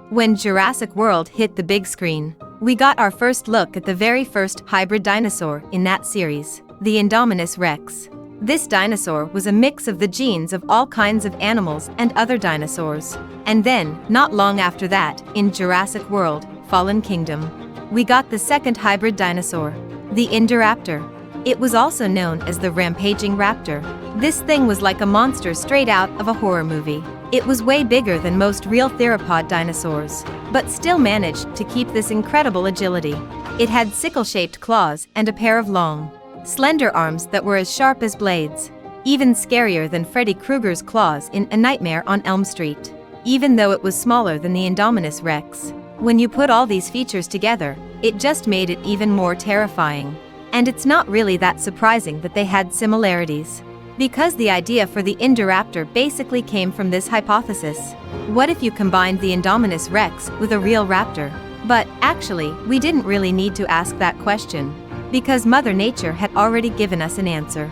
When Jurassic World hit the big screen, we got our first look at the very first hybrid dinosaur in that series, the Indominus Rex. This dinosaur was a mix of the genes of all kinds of animals and other dinosaurs. And then, not long after that, in Jurassic World, Fallen Kingdom, we got the second hybrid dinosaur, the Indoraptor. It was also known as the rampaging raptor. This thing was like a monster straight out of a horror movie. It was way bigger than most real theropod dinosaurs, but still managed to keep this incredible agility. It had sickle-shaped claws and a pair of long, slender arms that were as sharp as blades, even scarier than Freddy Krueger's claws in A Nightmare on Elm Street. Even though it was smaller than the Indominus Rex, when you put all these features together, it just made it even more terrifying. And it's not really that surprising that they had similarities, because the idea for the Indoraptor basically came from this hypothesis. What if you combined the Indominus Rex with a real raptor? But, actually, we didn't really need to ask that question, because Mother Nature had already given us an answer.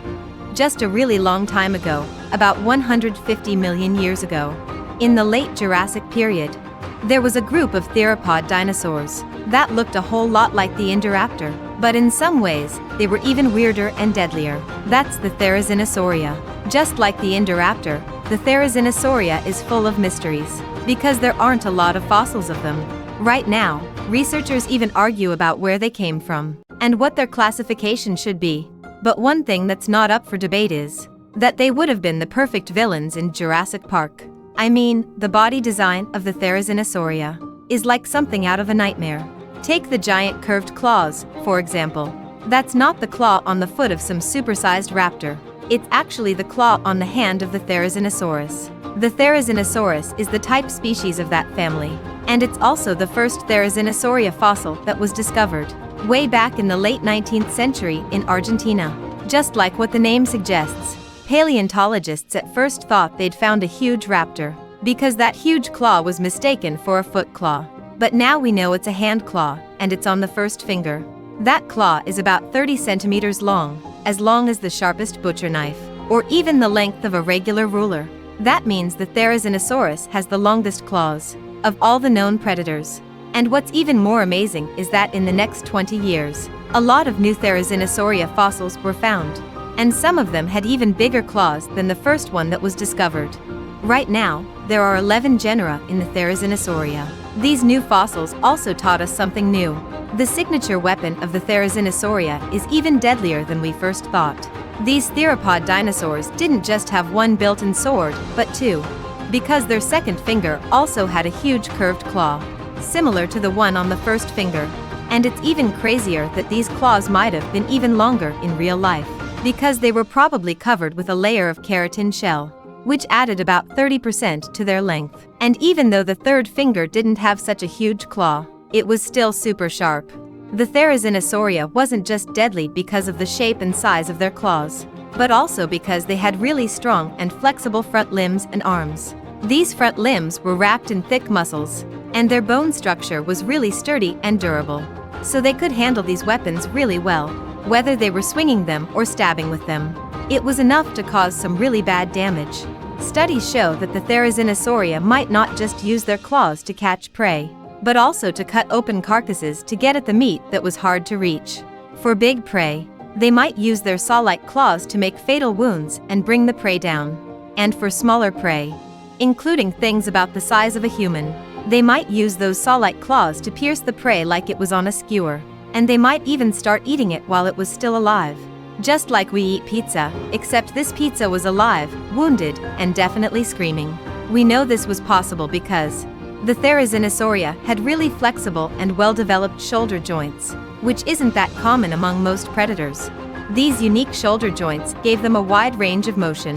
Just a really long time ago, about 150 million years ago, in the late Jurassic period, there was a group of theropod dinosaurs that looked a whole lot like the Indoraptor, but in some ways, they were even weirder and deadlier. That's the Therizinosaurida. Just like the Indoraptor, the Therizinosaurida is full of mysteries, because there aren't a lot of fossils of them. Right now, researchers even argue about where they came from, and what their classification should be. But one thing that's not up for debate is that they would have been the perfect villains in Jurassic Park. I mean, the body design of the Therizinosaurida is like something out of a nightmare. Take the giant curved claws, for example. That's not the claw on the foot of some supersized raptor. It's actually the claw on the hand of the Therizinosaurus. The Therizinosaurus is the type species of that family, and it's also the first Therizinosaurida fossil that was discovered, way back in the late 19th century in Argentina. Just like what the name suggests, paleontologists at first thought they'd found a huge raptor, because that huge claw was mistaken for a foot claw. But now we know it's a hand claw, and it's on the first finger. That claw is about 30 centimeters long as the sharpest butcher knife, or even the length of a regular ruler. That means the Therizinosaurus has the longest claws of all the known predators. And what's even more amazing is that in the next 20 years, a lot of new Therizinosaurida fossils were found, and some of them had even bigger claws than the first one that was discovered. Right now, there are 11 genera in the Therizinosaurida. These new fossils also taught us something new. The signature weapon of the Therizinosaurida is even deadlier than we first thought. These theropod dinosaurs didn't just have one built-in sword, but two, because their second finger also had a huge curved claw, similar to the one on the first finger. And it's even crazier that these claws might have been even longer in real life, because they were probably covered with a layer of keratin shell, which added about 30% to their length. And even though the third finger didn't have such a huge claw, it was still super sharp. The Therizinosaurida wasn't just deadly because of the shape and size of their claws, but also because they had really strong and flexible front limbs and arms. These front limbs were wrapped in thick muscles, and their bone structure was really sturdy and durable, so they could handle these weapons really well, whether they were swinging them or stabbing with them. It was enough to cause some really bad damage. Studies show that the Therizinosaurida might not just use their claws to catch prey, but also to cut open carcasses to get at the meat that was hard to reach. For big prey, they might use their saw-like claws to make fatal wounds and bring the prey down. And for smaller prey, including things about the size of a human, they might use those saw-like claws to pierce the prey like it was on a skewer. And they might even start eating it while it was still alive. Just like we eat pizza, except this pizza was alive, wounded, and definitely screaming. We know this was possible because the Therizinosaurida had really flexible and well-developed shoulder joints, which isn't that common among most predators. These unique shoulder joints gave them a wide range of motion,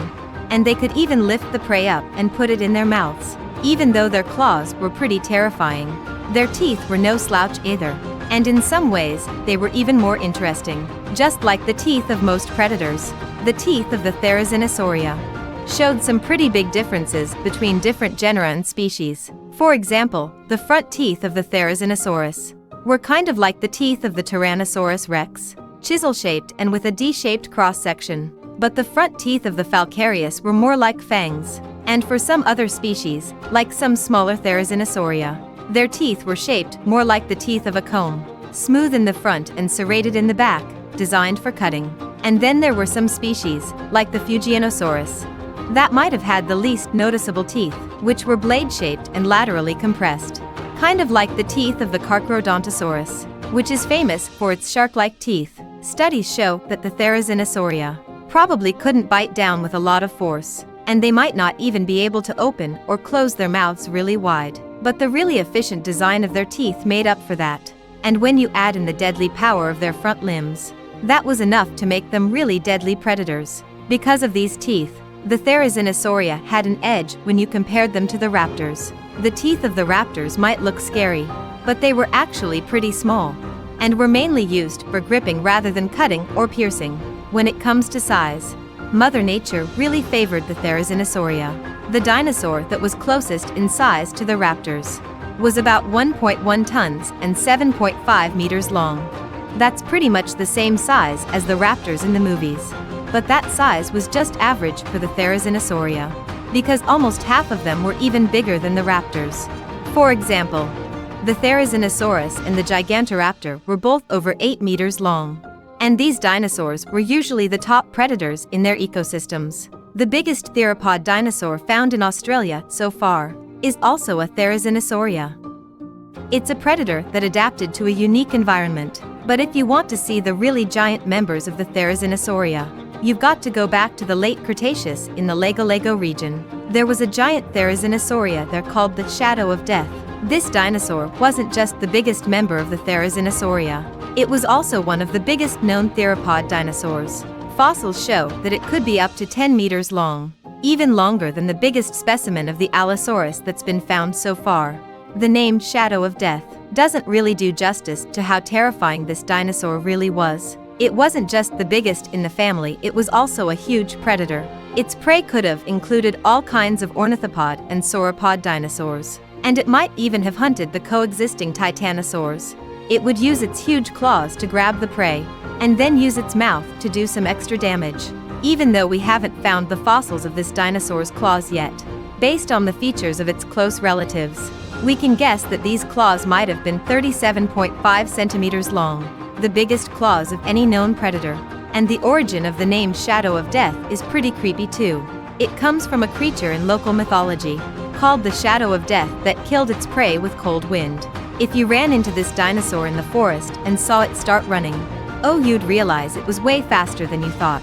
and they could even lift the prey up and put it in their mouths. Even though their claws were pretty terrifying, their teeth were no slouch either. And in some ways, they were even more interesting. Just like the teeth of most predators, the teeth of the Therizinosaurida showed some pretty big differences between different genera and species. For example, the front teeth of the Therizinosaurus were kind of like the teeth of the Tyrannosaurus rex, chisel-shaped and with a D-shaped cross-section. But the front teeth of the Falcarius were more like fangs. And for some other species, like some smaller Therizinosaurida, Their teeth were shaped more like the teeth of a comb, smooth in the front and serrated in the back, designed for cutting. And then there were some species, like the Fujianosaurus, that might have had the least noticeable teeth, which were blade-shaped and laterally compressed. Kind of like the teeth of the Carcharodontosaurus, which is famous for its shark-like teeth. Studies show that the Therizzinosauria probably couldn't bite down with a lot of force, and they might not even be able to open or close their mouths really wide. But the really efficient design of their teeth made up for that. And when you add in the deadly power of their front limbs, that was enough to make them really deadly predators. Because of these teeth, the Therizzinosauria had an edge when you compared them to the raptors. The teeth of the raptors might look scary, but they were actually pretty small, and were mainly used for gripping rather than cutting or piercing. When it comes to size, Mother Nature really favored the Therizzinosauria. The dinosaur that was closest in size to the raptors was about 1.1 tons and 7.5 meters long. That's pretty much the same size as the raptors in the movies. But that size was just average for the Therizzinosauria, because almost half of them were even bigger than the raptors. For example, the Therizinosaurus and the Gigantoraptor were both over 8 meters long. And these dinosaurs were usually the top predators in their ecosystems. The biggest theropod dinosaur found in Australia so far is also a Therizzinosauria. It's a predator that adapted to a unique environment. But if you want to see the really giant members of the Therizzinosauria, you've got to go back to the late Cretaceous in the Lego region. There was a giant Therizzinosauria there called the Shadow of Death. This dinosaur wasn't just the biggest member of the Therizzinosauria, it was also one of the biggest known theropod dinosaurs. Fossils show that it could be up to 10 meters long, even longer than the biggest specimen of the Allosaurus that's been found so far. The name Shadow of Death doesn't really do justice to how terrifying this dinosaur really was. It wasn't just the biggest in the family, it was also a huge predator. Its prey could have included all kinds of ornithopod and sauropod dinosaurs, and it might even have hunted the coexisting titanosaurs. It would use its huge claws to grab the prey, and then use its mouth to do some extra damage. Even though we haven't found the fossils of this dinosaur's claws yet, based on the features of its close relatives, we can guess that these claws might have been 37.5 centimeters long, the biggest claws of any known predator. And the origin of the name Shadow of Death is pretty creepy too. It comes from a creature in local mythology, called the Shadow of Death, that killed its prey with cold wind. If you ran into this dinosaur in the forest and saw it start running, you'd realize it was way faster than you thought.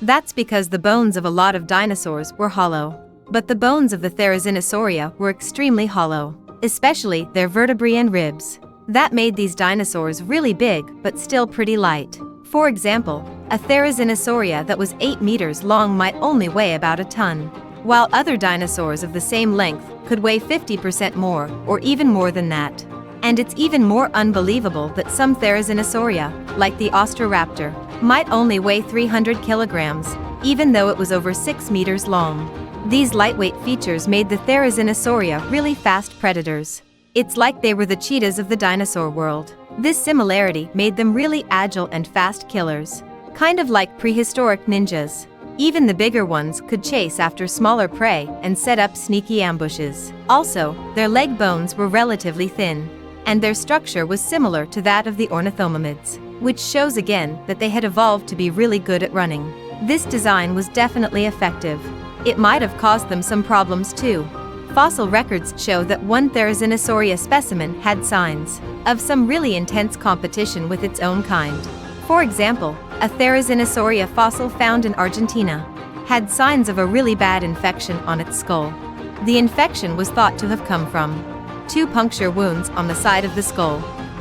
That's because the bones of a lot of dinosaurs were hollow. But the bones of the Therizzinosauria were extremely hollow, especially their vertebrae and ribs. That made these dinosaurs really big but still pretty light. For example, a Therizzinosauria that was 8 meters long might only weigh about a ton, while other dinosaurs of the same length could weigh 50% more or even more than that. And it's even more unbelievable that some Therizzinosauria, like the Austroraptor, might only weigh 300 kilograms, even though it was over 6 meters long. These lightweight features made the Therizzinosauria really fast predators. It's like they were the cheetahs of the dinosaur world. This similarity made them really agile and fast killers, kind of like prehistoric ninjas. Even the bigger ones could chase after smaller prey and set up sneaky ambushes. Also, their leg bones were relatively thin, and their structure was similar to that of the ornithomimids, which shows again that they had evolved to be really good at running. This design was definitely effective. It might have caused them some problems too. Fossil records show that one Therizzinosauria specimen had signs of some really intense competition with its own kind. For example, a Therizzinosauria fossil found in Argentina had signs of a really bad infection on its skull. The infection was thought to have come from 2 puncture wounds on the side of the skull,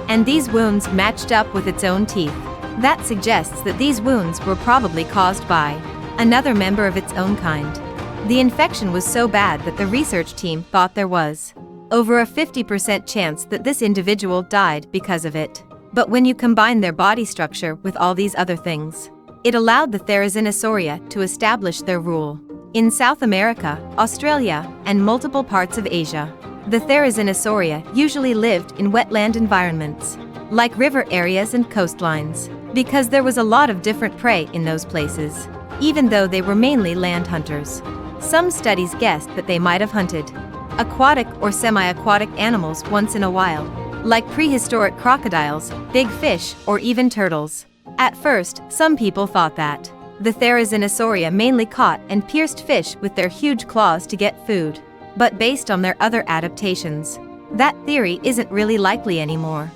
and these wounds matched up with its own teeth. That suggests that these wounds were probably caused by another member of its own kind. The infection was so bad that the research team thought there was over a 50% chance that this individual died because of it. But when you combine their body structure with all these other things, it allowed the Therizzinosauria to establish their rule in South America, Australia, and multiple parts of Asia. The Therizzinosauria usually lived in wetland environments, like river areas and coastlines, because there was a lot of different prey in those places, even though they were mainly land hunters. Some studies guessed that they might have hunted aquatic or semi-aquatic animals once in a while, like prehistoric crocodiles, big fish, or even turtles. At first, some people thought that the Therizinosaura mainly caught and pierced fish with their huge claws to get food. But based on their other adaptations, that theory isn't really likely anymore.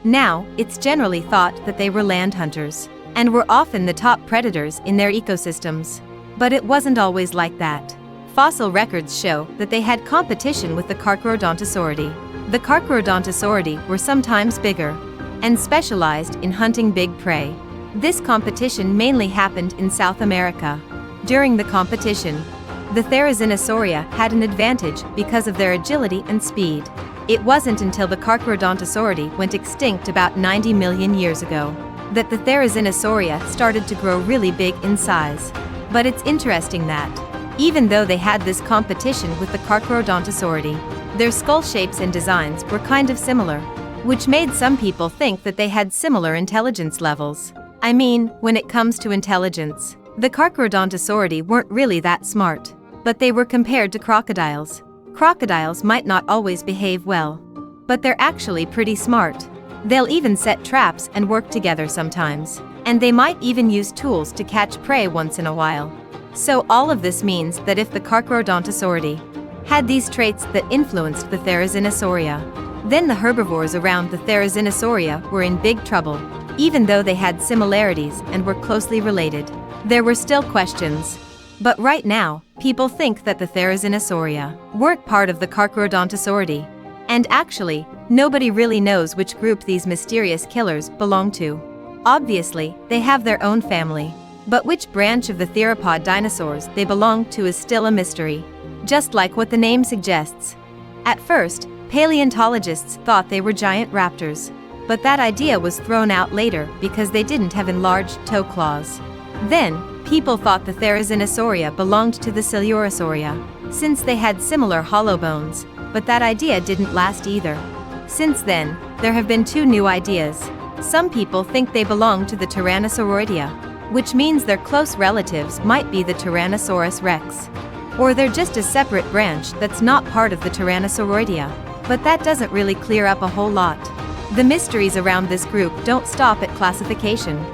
Now, it's generally thought that they were land hunters, and were often the top predators in their ecosystems. But it wasn't always like that. Fossil records show that they had competition with the Carcharodontosauridae. The Carcharodontosauridae were sometimes bigger, and specialized in hunting big prey. This competition mainly happened in South America. During the competition, the Therizinosaura had an advantage because of their agility and speed. It wasn't until the Carcharodontosauridae went extinct about 90 million years ago that the Therizinosaura started to grow really big in size. But it's interesting that, even though they had this competition with the Carcharodontosauridae, their skull shapes and designs were kind of similar, which made some people think that they had similar intelligence levels. I mean, when it comes to intelligence, the Carcharodontosauridae weren't really that smart, but they were compared to crocodiles. Crocodiles might not always behave well, but they're actually pretty smart. They'll even set traps and work together sometimes, and they might even use tools to catch prey once in a while. So all of this means that if the Carcharodontosauridae had these traits that influenced the Therizinosaura, then the herbivores around the Therizinosaura were in big trouble. Even though they had similarities and were closely related, there were still questions. But right now, people think that the Therizinosaura weren't part of the Carcharodontosauridae. And actually, nobody really knows which group these mysterious killers belong to. Obviously, they have their own family, but which branch of the theropod dinosaurs they belong to is still a mystery, just like what the name suggests. At first, paleontologists thought they were giant raptors, but that idea was thrown out later because they didn't have enlarged toe claws. Then, people thought the Therizinosaura belonged to the Coelurosauria, since they had similar hollow bones, but that idea didn't last either. Since then, there have been two new ideas. Some people think they belong to the Tyrannosauroidea, which means their close relatives might be the Tyrannosaurus rex. Or they're just a separate branch that's not part of the Tyrannosauroidea, but that doesn't really clear up a whole lot. The mysteries around this group don't stop at classification,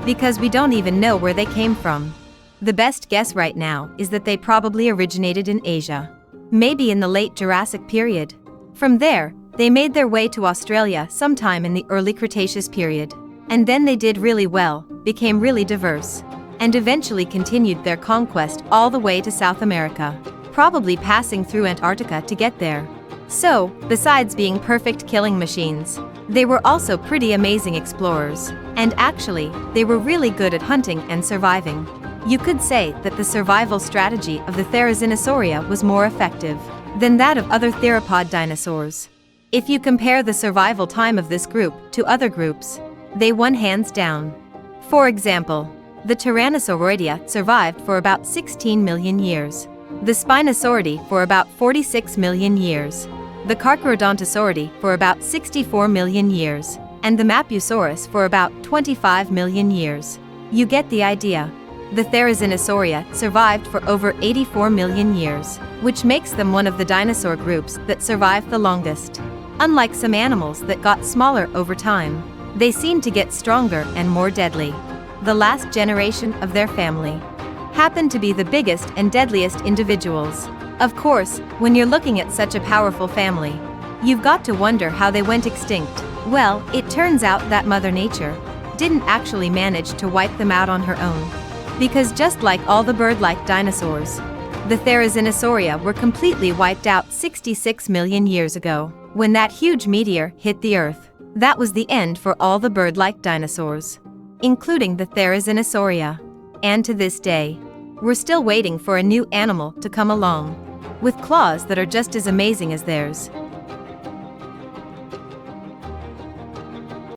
because we don't even know where they came from. The best guess right now is that they probably originated in Asia, maybe in the late Jurassic period. From there, they made their way to Australia sometime in the early Cretaceous period, and then they did really well, became really diverse, and eventually continued their conquest all the way to South America, probably passing through Antarctica to get there. So, besides being perfect killing machines, they were also pretty amazing explorers, and actually, they were really good at hunting and surviving. You could say that the survival strategy of the Therizinosaura was more effective than that of other theropod dinosaurs. If you compare the survival time of this group to other groups, they won hands down. For example, the Tyrannosauroidea survived for about 16 million years, the Spinosauridae for about 46 million years, the Carcharodontosauridae for about 64 million years, and the Mapusaurus for about 25 million years. You get the idea. The Therizinosaura survived for over 84 million years, which makes them one of the dinosaur groups that survived the longest. Unlike some animals that got smaller over time, they seem to get stronger and more deadly. The last generation of their family happened to be the biggest and deadliest individuals. Of course, when you're looking at such a powerful family, you've got to wonder how they went extinct. Well, it turns out that Mother Nature didn't actually manage to wipe them out on her own. Because just like all the bird-like dinosaurs, the Therizinosaura were completely wiped out 66 million years ago. When that huge meteor hit the Earth, that was the end for all the bird-like dinosaurs, including the Therizinosaura. And to this day, we're still waiting for a new animal to come along, with claws that are just as amazing as theirs.